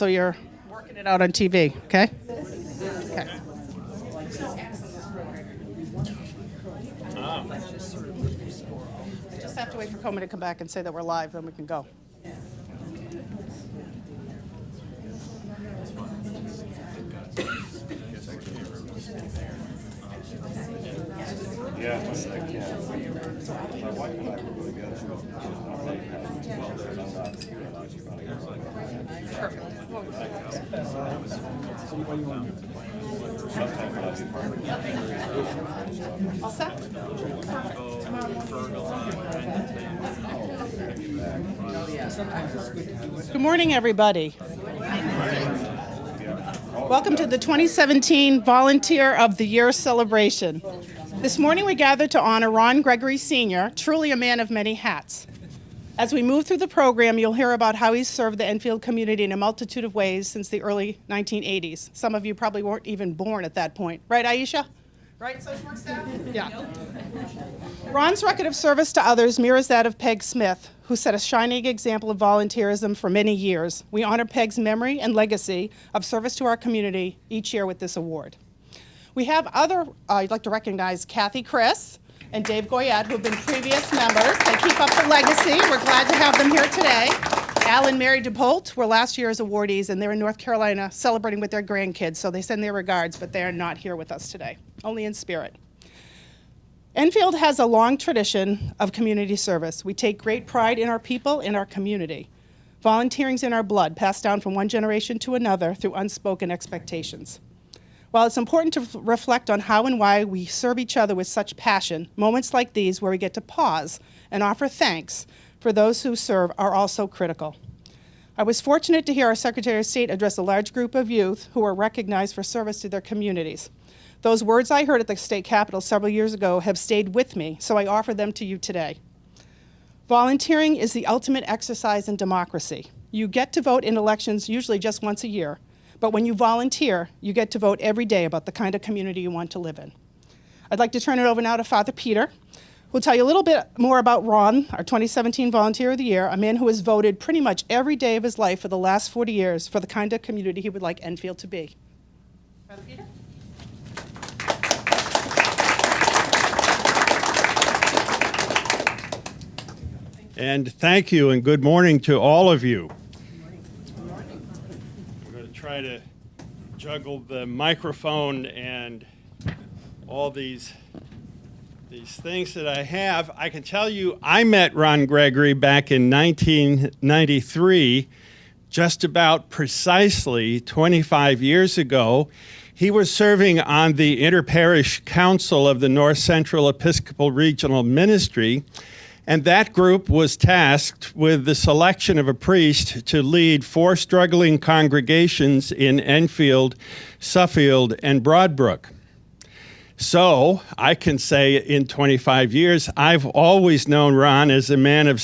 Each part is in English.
so you're working it out on TV, okay? Okay. Just have to wait for Coleman to come back and say that we're live, then we can go. Yeah, I can. My wife and I were really good. All set? Good morning, everybody. Welcome to the 2017 Volunteer of the Year celebration. This morning we gathered to honor Ron Gregory Sr., truly a man of many hats. As we move through the program, you'll hear about how he's served the Enfield community in a multitude of ways since the early 1980s. Some of you probably weren't even born at that point. Right, Aisha? Right, social work staff? Yeah. Ron's record of service to others mirrors that of Peg Smith, who set a shining example of volunteerism for many years. We honor Peg's memory and legacy of service to our community each year with this award. We have I'd like to recognize Kathy Chris and Dave Goyette, who have been previous members. They keep up the legacy. We're glad to have them here today. Al and Mary DePolt were last year's awardees, and they're in North Carolina celebrating with their grandkids, so they send their regards, but they are not here with us today, only in spirit. Enfield has a long tradition of community service. We take great pride in our people, in our community. Volunteering's in our blood, passed down from one generation to another through unspoken expectations. While it's important to reflect on how and why we serve each other with such passion, moments like these where we get to pause and offer thanks for those who serve are also critical. I was fortunate to hear our Secretary of State address a large group of youth who are recognized for service to their communities. Those words I heard at the state capitol several years ago have stayed with me, so I offer them to you today. Volunteering is the ultimate exercise in democracy. You get to vote in elections usually just once a year. But when you volunteer, you get to vote every day about the kind of community you want to live in. I'd like to turn it over now to Father Peter, who'll tell you a little bit more about Ron, our 2017 Volunteer of the Year, a man who has voted pretty much every day of his life for the last 40 years for the kind of community he would like Enfield to be. Father Peter? And thank you and good morning to all of you. Try to juggle the microphone and all these things that I have. I can tell you I met Ron Gregory back in 1993, just about precisely 25 years ago. He was serving on the Interparish Council of the North Central Episcopal Regional Ministry, and that group was tasked with the selection of a priest to lead 4 struggling congregations in Enfield, Suffield, and Broadbrook. So I can say in 25 years, I've always known Ron as a man of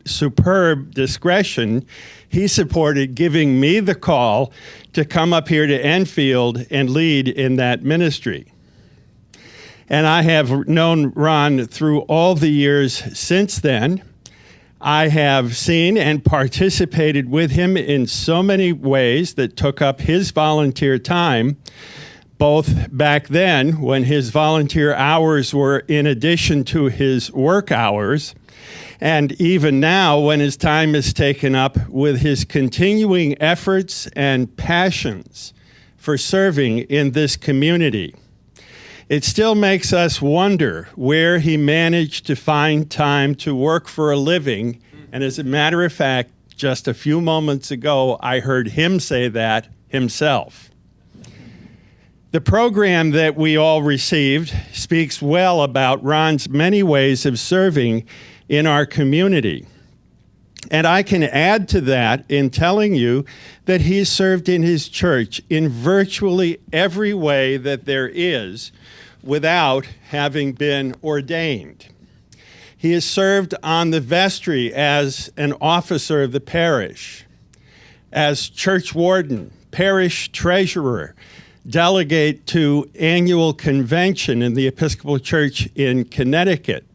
superb discretion. He supported giving me the call to come up here to Enfield and lead in that ministry. And I have known Ron through all the years since then. I have seen and participated with him in so many ways that took up his volunteer time, both back then when his volunteer hours were in addition to his work hours, and even now when his time is taken up with his continuing efforts and passions for serving in this community. It still makes us wonder where he managed to find time to work for a living. And as a matter of fact, just a few moments ago, I heard him say that himself. The program that we all received speaks well about Ron's many ways of serving in our community. And I can add to that in telling you that he served in his church in virtually every way that there is without having been ordained. He has served on the vestry as an officer of the parish, as church warden, parish treasurer, delegate to annual convention in the Episcopal Church in Connecticut,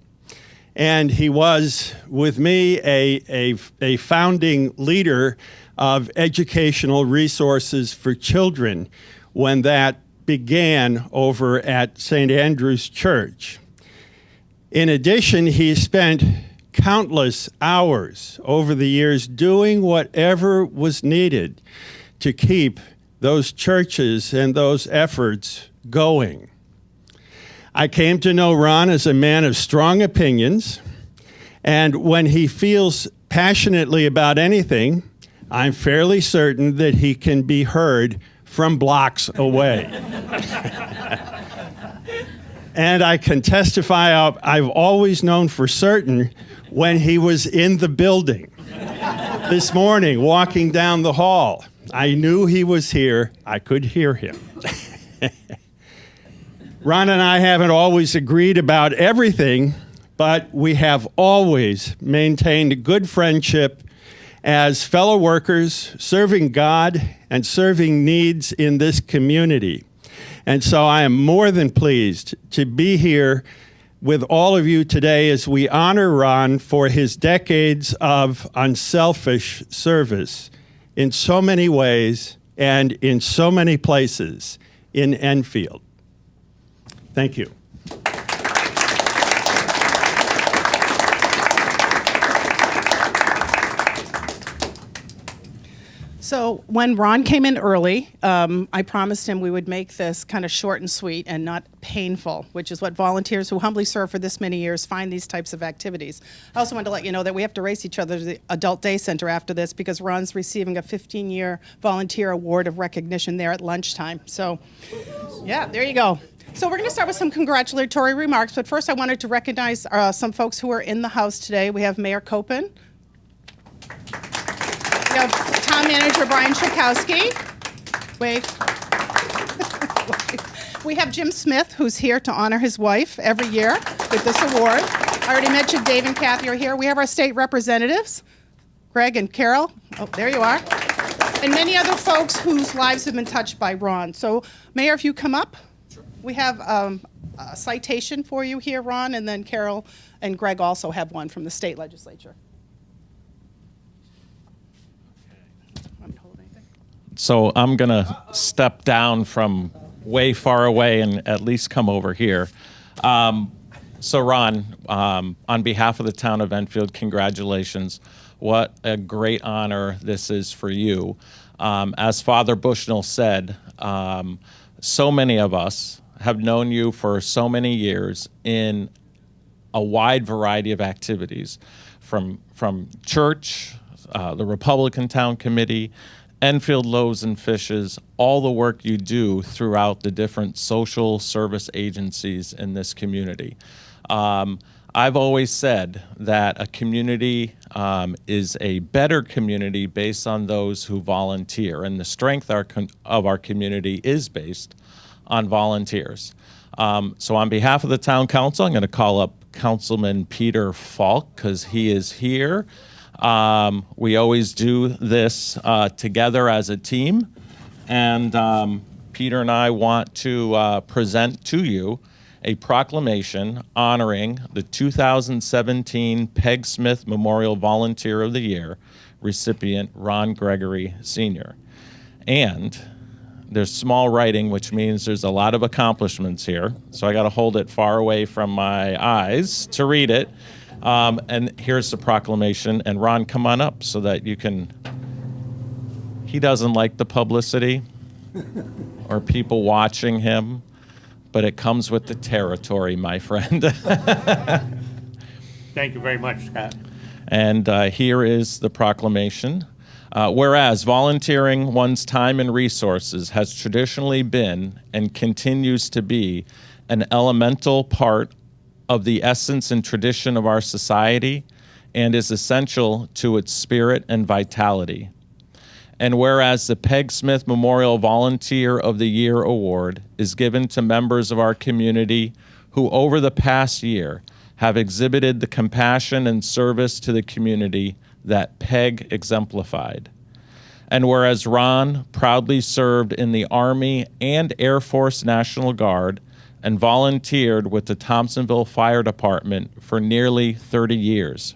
and he was, with me, a founding leader of Educational Resources for Children when that began over at St. Andrew's Church. In addition, he spent countless hours over the years doing whatever was needed to keep those churches and those efforts going. I came to know Ron as a man of strong opinions, and when he feels passionately about anything, I'm fairly certain that he can be heard from blocks away. And I can testify, I've always known for certain when he was in the building. This morning, walking down the hall, I knew he was here. I could hear him. Ron and I haven't always agreed about everything, but we have always maintained a good friendship as fellow workers, serving God and serving needs in this community. And so I am more than pleased to be here with all of you today as we honor Ron for his decades of unselfish service in so many ways and in so many places in Enfield. Thank you. So when Ron came in early, I promised him we would make this kind of short and sweet and not painful, which is what volunteers who humbly serve for this many years find these types of activities. I also wanted to let you know that we have to race each other to the Adult Day Center after this because Ron's receiving a 15-year volunteer award of recognition there at lunchtime. So, yeah, there you go. So we're going to start with some congratulatory remarks, but first I wanted to recognize some folks who are in the house today. We have Mayor Copen. We have Town Manager Brian Schakowsky. Wave. We have Jim Smith, who's here to honor his wife every year with this award. I already mentioned Dave and Kathy are here. We have our state representatives, Greg and Carol. Oh, there you are. And many other folks whose lives have been touched by Ron. So, Mayor, if you come up. Sure. We have a citation for you here, Ron, and then Carol and Greg also have one from the state legislature. So I'm going to step down from way far away and at least come over here. So Ron, on behalf of the town of Enfield, congratulations. What a great honor this is for you. As Father Bushnell said, so many of us have known you for so many years in a wide variety of activities, from church, the Republican Town Committee, Enfield Loaves and Fishes, all the work you do throughout the different social service agencies in this community. I've always said that a community is a better community based on those who volunteer, and the strength of our community is based on volunteers. So on behalf of the town council, I'm going to call up Councilman Peter Falk because he is here. We always do this together as a team, and Peter and I want to present to you a proclamation honoring the 2017 Peg Smith Memorial Volunteer of the Year recipient Ron Gregory Sr. And there's small writing, which means there's a lot of accomplishments here, so I got to hold it far away from my eyes to read it. And here's the proclamation. And Ron, come on up so that you can. He doesn't like the publicity or people watching him, but it comes with the territory, my friend. Thank you very much, Scott. And here is the proclamation. Whereas volunteering one's time and resources has traditionally been and continues to be an elemental part of the essence and tradition of our society and is essential to its spirit and vitality. And whereas the Peg Smith Memorial Volunteer of the Year Award is given to members of our community who over the past year have exhibited the compassion and service to the community that Peg exemplified. And whereas Ron proudly served in the Army and Air Force National Guard and volunteered with the Thompsonville Fire Department for nearly 30 years.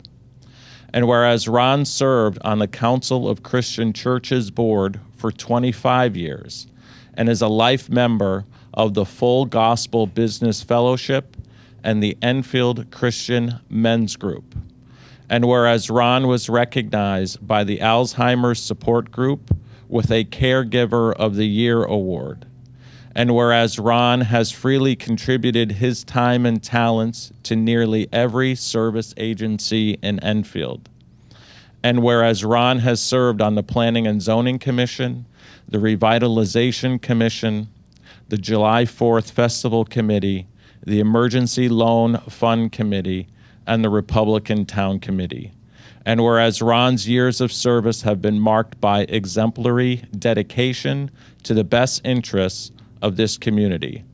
And whereas Ron served on the Council of Christian Churches Board for 25 years and is a life member of the Full Gospel Business Fellowship and the Enfield Christian Men's Group. And whereas Ron was recognized by the Alzheimer's Support Group with a Caregiver of the Year award. And whereas Ron has freely contributed his time and talents to nearly every service agency in Enfield. And whereas Ron has served on the Planning and Zoning Commission, the Revitalization Commission, the July 4th Festival Committee, the Emergency Loan Fund Committee, and the Republican Town Committee. And whereas Ron's years of service have been marked by exemplary dedication to the best interests of this community.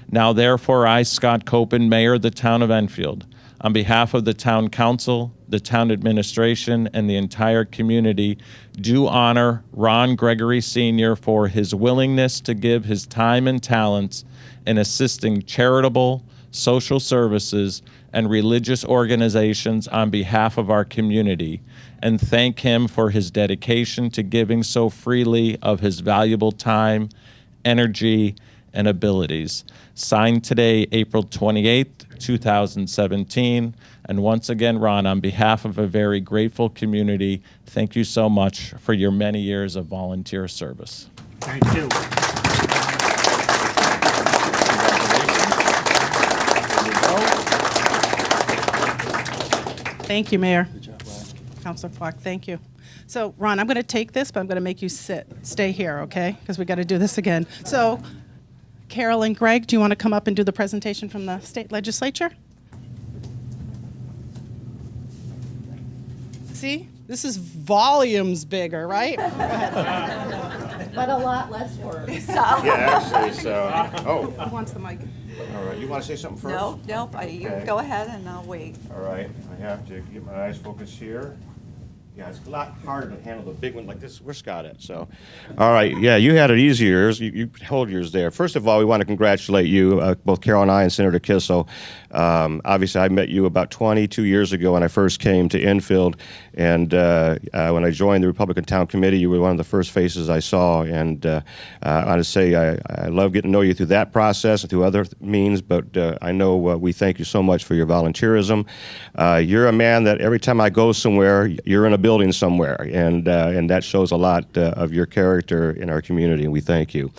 Now, therefore, I, Scott Copen, Mayor of the Town of Enfield, on behalf of the Town Council, the Town Administration, and the entire community, do honor Ron Gregory Sr. for his willingness to give his time and talents in assisting charitable, social services, and religious organizations on behalf of our community, and thank him for his dedication to giving so freely of his valuable time, energy, and abilities. Signed today, April 28th, 2017. And once again, Ron, on behalf of a very grateful community, thank you so much for your many years of volunteer service. Thank you. Thank you, Mayor. Councilor Falk, thank you. So, Ron, I'm going to take this, but I'm going to make you stay here, okay? Because we got to do this again. So, Carol and Greg, do you want to come up and do the presentation from the state legislature? See, this is volumes bigger, right? Go ahead. But a lot less words. Yeah, actually, so, Who wants the mic? all right, you want to say something first? Nope, you Okay. go ahead and I'll wait. All right, I have to get my eyes focused here. Yeah, it's a lot harder to handle the big one like this. Where's Scott at? So, all right, yeah, you had it easier. You hold yours there. First of all, we want to congratulate you, both Carol and I and Senator Kissel. Obviously, I met you about 22 years ago when I first came to Enfield, and when I joined the Republican Town Committee, you were one of the first faces I saw, and I want to say I love getting to know you through that process and through other means, but I know we thank you so much for your volunteerism. You're a man that every time I go somewhere, you're in a building somewhere, and that shows a lot of your character in our community, and we thank you.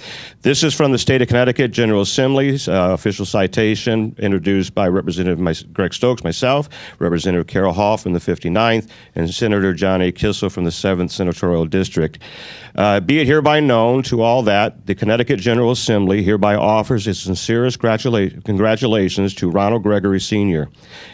This is from the State of Connecticut General Assembly's official citation introduced by Representative Greg Stokes, myself, Representative Carol Hall from the 59th, and Senator John A. Kissel from the 7th Senatorial District. Be it hereby known to all that the Connecticut General Assembly hereby offers its sincerest congratulations to Ronald Gregory Sr.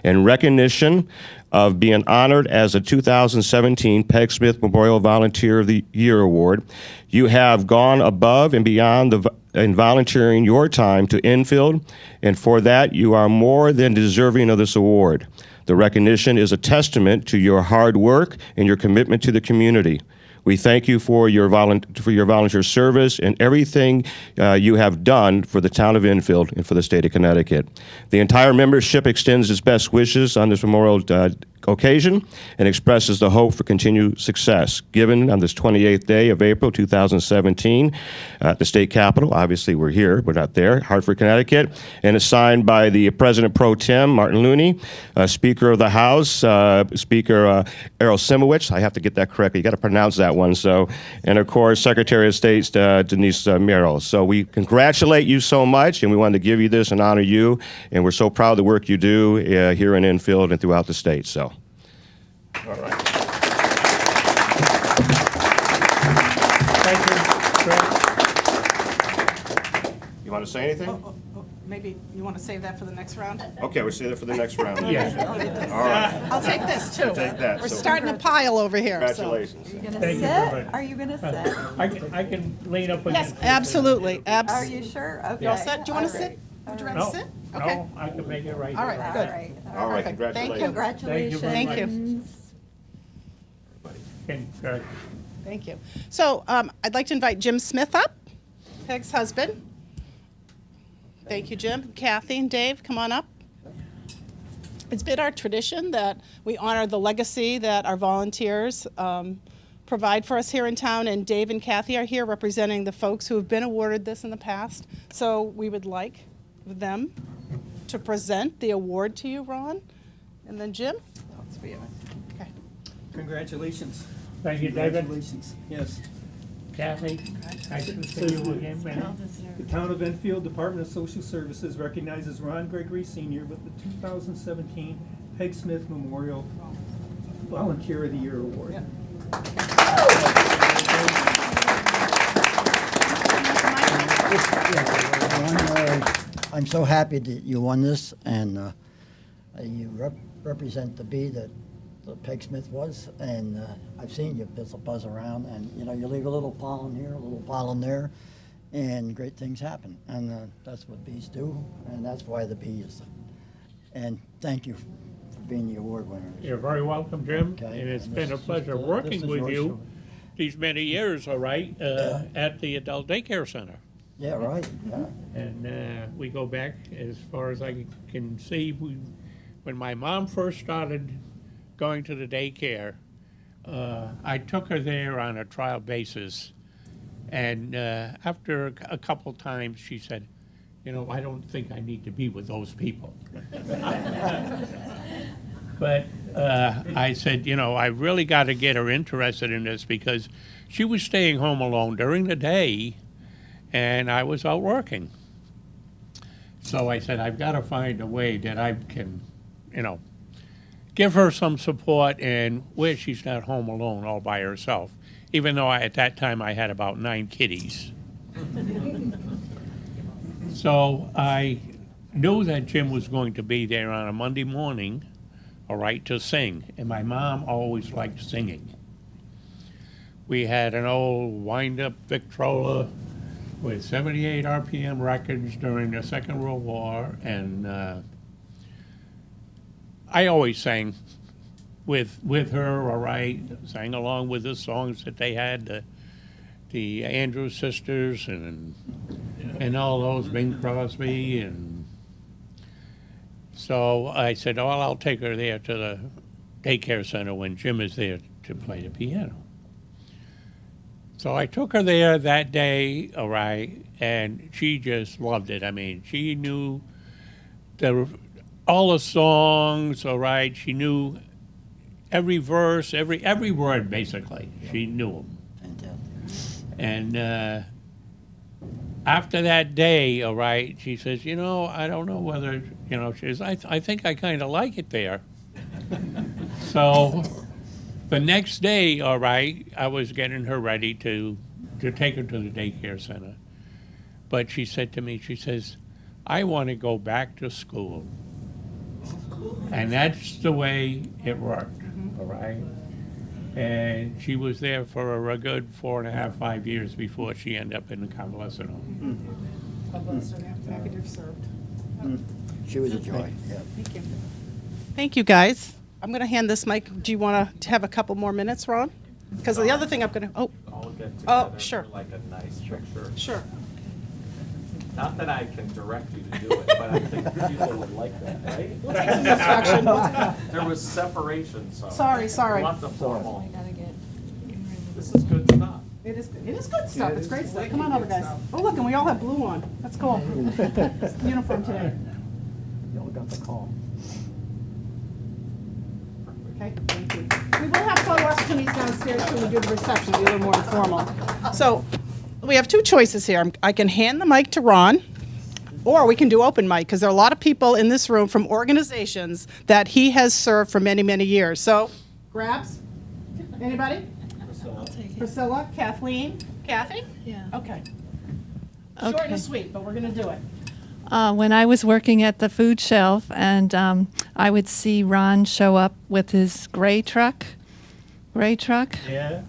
in recognition of being honored as a 2017 Peg Smith Memorial Volunteer of the Year Award. You have gone above and beyond in volunteering your time to Enfield, and for that you are more than deserving of this award. The recognition is a testament to your hard work and your commitment to the community. We thank you for your volunteer service and everything you have done for the town of Enfield and for the state of Connecticut. The entire membership extends its best wishes on this memorial occasion and expresses the hope for continued success. Given on this 28th day of April 2017 at the state capitol, obviously we're here, we're not there, Hartford, Connecticut, and it's signed by the President Pro Tem, Martin Looney, Speaker of the House, Speaker Errol Simowicz, I have to get that correctly, you got to pronounce that one, so, and of course Secretary of State Denise Merrill. So we congratulate you so much, and we wanted to give you this and honor you, and we're so proud of the work you do here in Enfield and throughout the state. So. All right. Thank you, Greg. You want to say anything? Maybe you want to save that for the next round? Okay, we'll save that for the next round. Yeah. All right. I'll take this too. Take that, We're so- starting a pile over here. so- Congratulations. Are you gonna Thank you very sit? much. Are you gonna sit? I can lean up Yes, against. absolutely. Are you sure? Okay. You all set? Do you want to All right. sit? Would you rather No, sit? Okay. no, I can make it right. All right, here. good. All right. All right, Perfect. Thank you. congratulations. Congratulations. Thank you. Greg. Thank you. So I'd like to invite Jim Smith up, Peg's husband. Thank you, Jim. Kathy and Dave, come on up. It's been our tradition that we honor the legacy that our volunteers provide for us here in town, and Dave and Kathy are here representing the folks who have been awarded this in the past. So we would like them to present the award to you, Ron, and then Jim. Okay. Congratulations. Thank you, David. Congratulations. Yes. Kathy, nice to see you again, man. The Town of Enfield Department of Social Services recognizes Ron Gregory Sr. with the 2017 Peg Smith Memorial Volunteer of the Year Award. I'm so happy that you won this, and you represent the bee that the Peg Smith was, and I've seen you buzz around, and you leave a little pollen here, a little pollen there, and great things happen, and that's what bees do, and that's why the bee is. And thank you for being the award winner. You're very welcome, Jim, Okay, and it's and been a this is pleasure just, working this is with yours, you so- these many years, all right, Yeah. at the Adult Daycare Center. Yeah, right. Yeah. And we go back as far as I can see. When my mom first started going to the daycare, I took her there on a trial basis. And after a couple times, she said, I don't think I need to be with those people. But I said, I really got to get her interested in this because she was staying home alone during the day and I was out working. So I said, I've got to find a way that I can, give her some support and where she's not home alone all by herself, even though at that time I had about 9 kitties. So I knew that Jim was going to be there on a Monday morning, all right, to sing. And my mom always liked singing. We had an old wind-up Victrola with 78 RPM records during the Second World War, and I always sang with her, all right, sang along with the songs that they had, the Andrews Sisters and all those, Bing Crosby, and so I said, I'll take her there to the daycare center when Jim is there to play the piano. So I took her there that day, all right, and she just loved it. I mean, she knew all the songs, all right. She knew every verse, every word, basically. She knew them. And after that day, all right, she says, I don't know whether, she says, I think I kind of like it there. So the next day, all right, I was getting her ready to take her to the daycare center. But she said to me, she says, I want to go back to school. And that's the way it worked, all right? And she was there for a good 4.5, 5 years before she ended up in the convalescent home. Happy to have served. She was a joy. Yeah. Thank you. Thank you, guys. I'm going to hand this mic. Do you want to have a couple more minutes, Ron? Because the other thing I'm going to, All get Oh, together sure. for like a nice picture. sure. Not that I can direct you to do it, but I think people would like that, right? We'll take some instruction. There was separation, so. Sorry. I want the formal. This is good stuff. It is good stuff. It's great stuff. Come on over, guys. Oh, look, and we all have blue on. That's cool. It's the uniform today. You all got the call. Okay, thank you. We will have photo opportunities downstairs when we do the reception, be a little more informal. So we have 2 choices here. I can hand the mic to Ron, or we can do open mic, because there are a lot of people in this room from organizations that he has served for many, many years. So, grabs? Anybody? Priscilla, Kathleen, Kathy? Yeah. Okay. Short Okay. and sweet, but we're going to do it. When I was working at the food shelf, and I would see Ron show up with his gray truck, Yeah.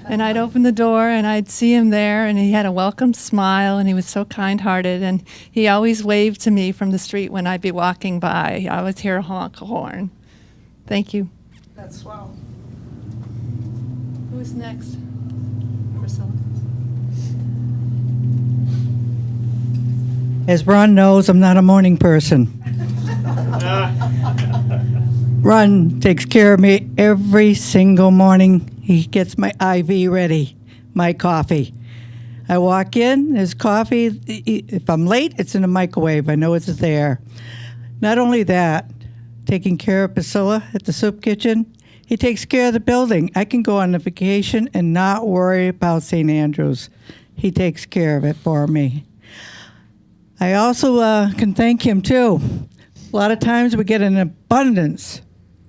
and I'd open the door and I'd see him there, and he had a welcome smile, and he was so kind-hearted, and he always waved to me from the street when I'd be walking by. I always hear a honk horn. Thank you. That's swell. Who's next? Priscilla. As Ron knows, I'm not a morning person. Ron takes care of me every single morning. He gets my IV ready, my coffee. I walk in, there's coffee. If I'm late, it's in the microwave. I know it's there. Not only that, taking care of Priscilla at the soup kitchen, he takes care of the building. I can go on a vacation and not worry about St. Andrews. He takes care of it for me. I also can thank him too. A lot of times we get an abundance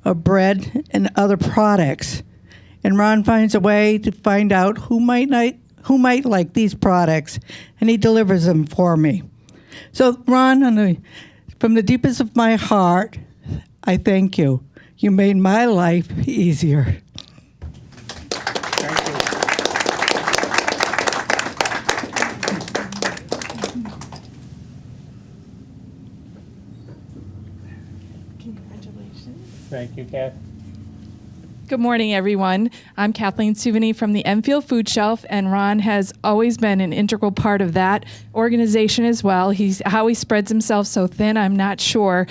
of bread and other products, and Ron finds a way to find out who might like these products, and he delivers them for me. So Ron, from the deepest of my heart, I thank you. You made my life easier. Thank you, Kath. Good morning, everyone. I'm Kathleen Souvigny from the Enfield Food Shelf, and Ron has always been an integral part of that organization as well. How he spreads himself so thin, I'm not sure.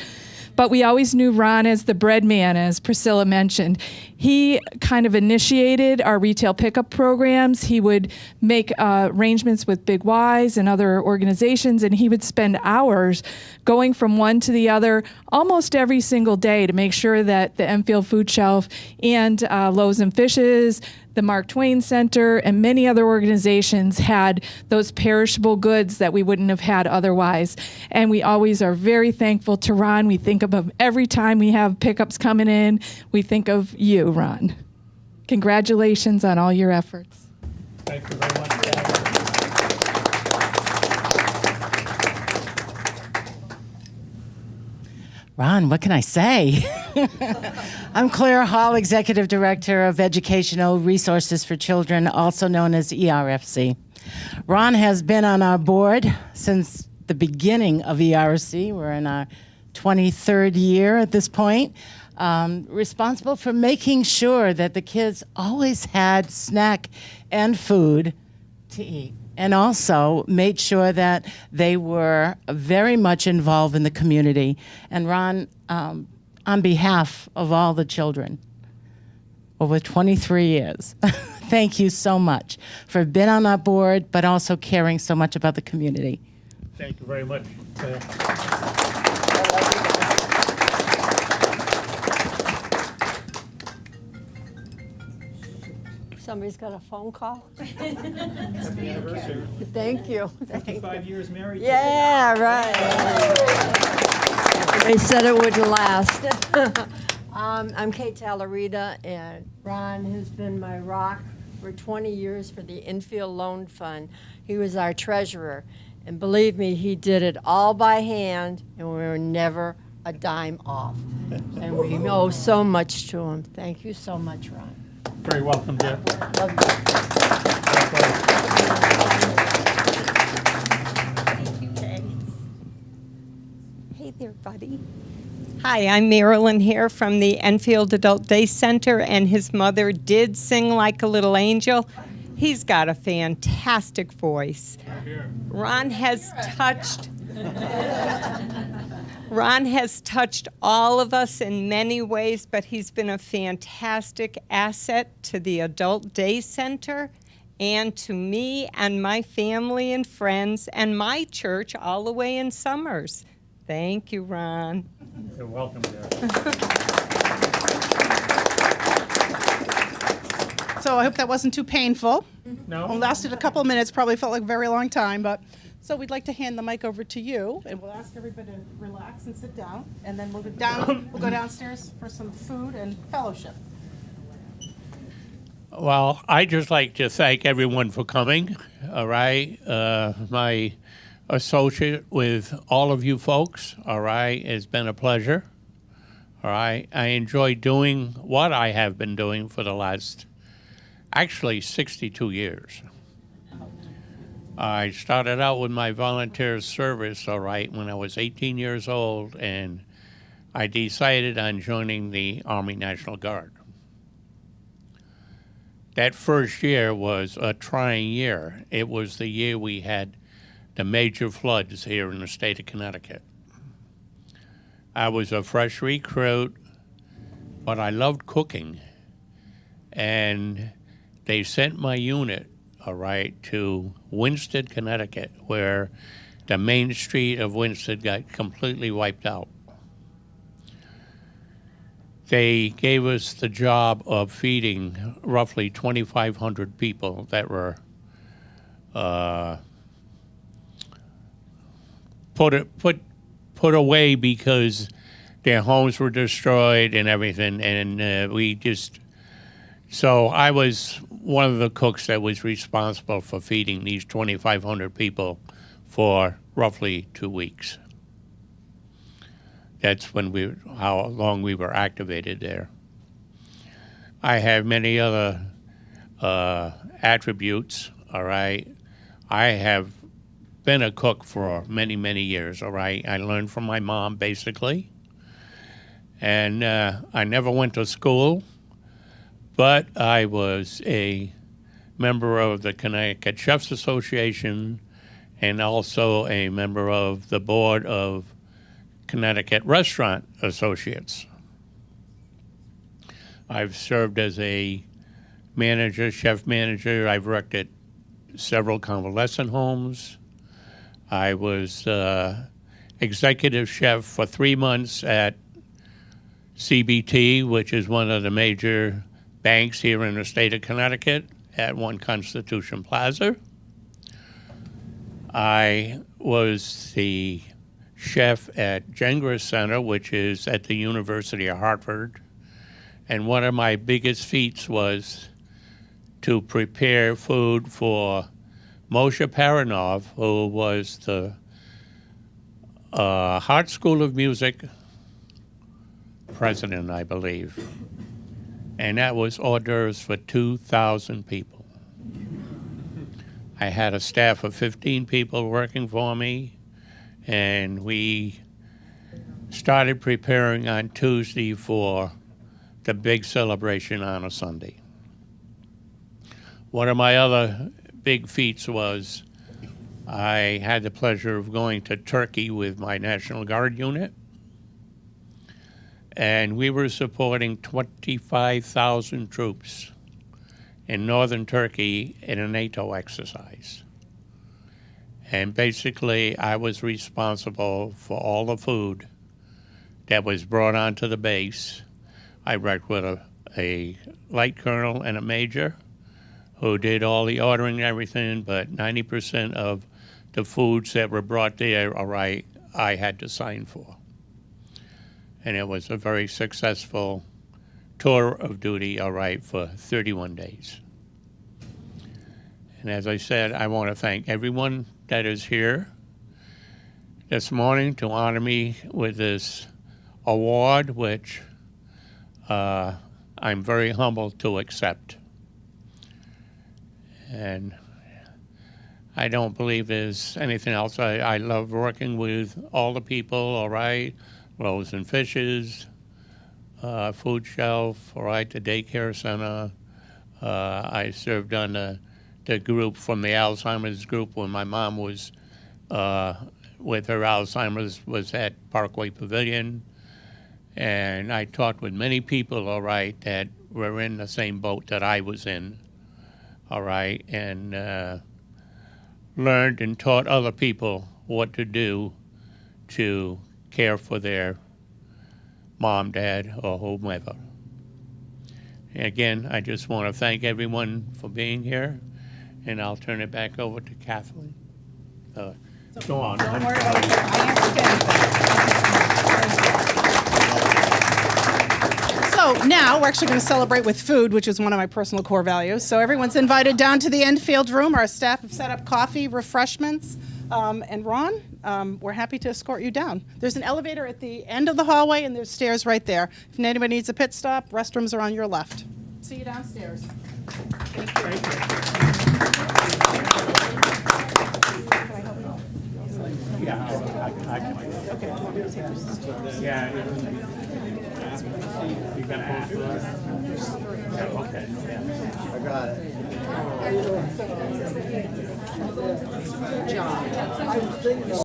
But we always knew Ron as the bread man, as Priscilla mentioned. He kind of initiated our retail pickup programs. He would make arrangements with Big Wise and other organizations, and he would spend hours going from one to the other almost every single day to make sure that the Enfield Food Shelf and Loaves and Fishes, the Mark Twain Center, and many other organizations had those perishable goods that we wouldn't have had otherwise. And we always are very thankful to Ron. We think of him every time we have pickups coming in. We think of you, Ron. Congratulations on all your efforts. Thank you very much, Kath. Ron, what can I say? I'm Claire Hall, Executive Director of Educational Resources for Children, also known as ERFC. Ron has been on our board since the beginning of ERC. We're in our 23rd year at this point, responsible for making sure that the kids always had snack and food to eat, and also made sure that they were very much involved in the community. And Ron, on behalf of all the children, over 23 years, thank you so much for being on our board, but also caring so much about the community. Thank you very much. Somebody's got a phone call? Happy anniversary. Thank you. 55 years married. Yeah, right. They said it wouldn't last. I'm Kate Talarita, and Ron has been my rock for 20 years for the Infield Loan Fund. He was our treasurer, and believe me, he did it all by hand, and we were never a dime off. And we owe so much to him. Thank you so much, Ron. Very welcome, Jeff. Love you. Thank you, Kay. Hey there, buddy. Hi, I'm Marilyn here from the Enfield Adult Day Center, and his mother did sing like a little angel. He's got a fantastic voice. Ron has touched all of us in many ways, but he's been a fantastic asset to the Adult Day Center and to me and my family and friends and my church all the way in Summers. Thank you, Ron. You're welcome, Jeff. So I hope that wasn't too painful. No? It lasted a couple of minutes, probably felt like a very long time, but so we'd like to hand the mic over to you, and we'll ask everybody to relax and sit down, and then we'll go downstairs for some food and fellowship. Well, I'd just like to thank everyone for coming, all right? My associate with all of you folks, all right? It's been a pleasure, all right? I enjoy doing what I have been doing for the last, actually, 62 years. I started out with my volunteer service, all right, when I was 18 years old, and I decided on joining the Army National Guard. That first year was a trying year. It was the year we had the major floods here in the state of Connecticut. I was a fresh recruit, but I loved cooking. And they sent my unit, all right, to Winston, Connecticut, where the main street of Winston got completely wiped out. They gave us the job of feeding roughly 2,500 people that were put away because their homes were destroyed and everything, and so I was one of the cooks that was responsible for feeding these 2,500 people for roughly 2 weeks. That's how long we were activated there. I have many other attributes, all right. I have been a cook for many, many years, all right. I learned from my mom, basically. And I never went to school, but I was a member of the Connecticut Chefs Association and also a member of the board of Connecticut Restaurant Associates. I've served as a manager, chef manager. I've worked at several convalescent homes. I was executive chef for 3 months at CBT, which is one of the major banks here in the state of Connecticut, at One Constitution Plaza. I was the chef at Gengras Center, which is at the University of Hartford. And one of my biggest feats was to prepare food for Moshe Paranov, who was the Hart School of Music president, I believe. And that was hors d'oeuvres for 2,000 people. I had a staff of 15 people working for me, and we started preparing on Tuesday for the big celebration on a Sunday. One of my other big feats was I had the pleasure of going to Turkey with my National Guard unit, and we were supporting 25,000 troops in northern Turkey in a NATO exercise. And basically, I was responsible for all the food that was brought onto the base. I worked with a light colonel and a major who did all the ordering and everything, but 90% of the foods that were brought there, all right, I had to sign for. And it was a very successful tour of duty, all right, for 31 days. And as I said, I want to thank everyone that is here this morning to honor me with this award, which I'm very humbled to accept. And I don't believe there's anything else. I love working with all the people, all right, Loaves and Fishes, Food Shelf, all right, the daycare center. I served on the group from the Alzheimer's group when my mom was with her Alzheimer's, was at Parkway Pavilion. And I talked with many people, all right, that were in the same boat that I was in, all right, and learned and taught other people what to do to care for their mom, dad, or whomever. And again, I just want to thank everyone for being here, and I'll turn it back over to Kathleen. Dawn. Don't worry about it. I understand. So now we're actually going to celebrate with food, which is one of my personal core values. So everyone's invited down to the Enfield room. Our staff have set up coffee, refreshments. And Ron, we're happy to escort you down. There's an elevator at the end of the hallway, and there's stairs right there. If anybody needs a pit stop, restrooms are on your left. See you downstairs. Thank you. Yeah, I can. Okay, I'm going to take this. Yeah. You got to okay. I got it. job.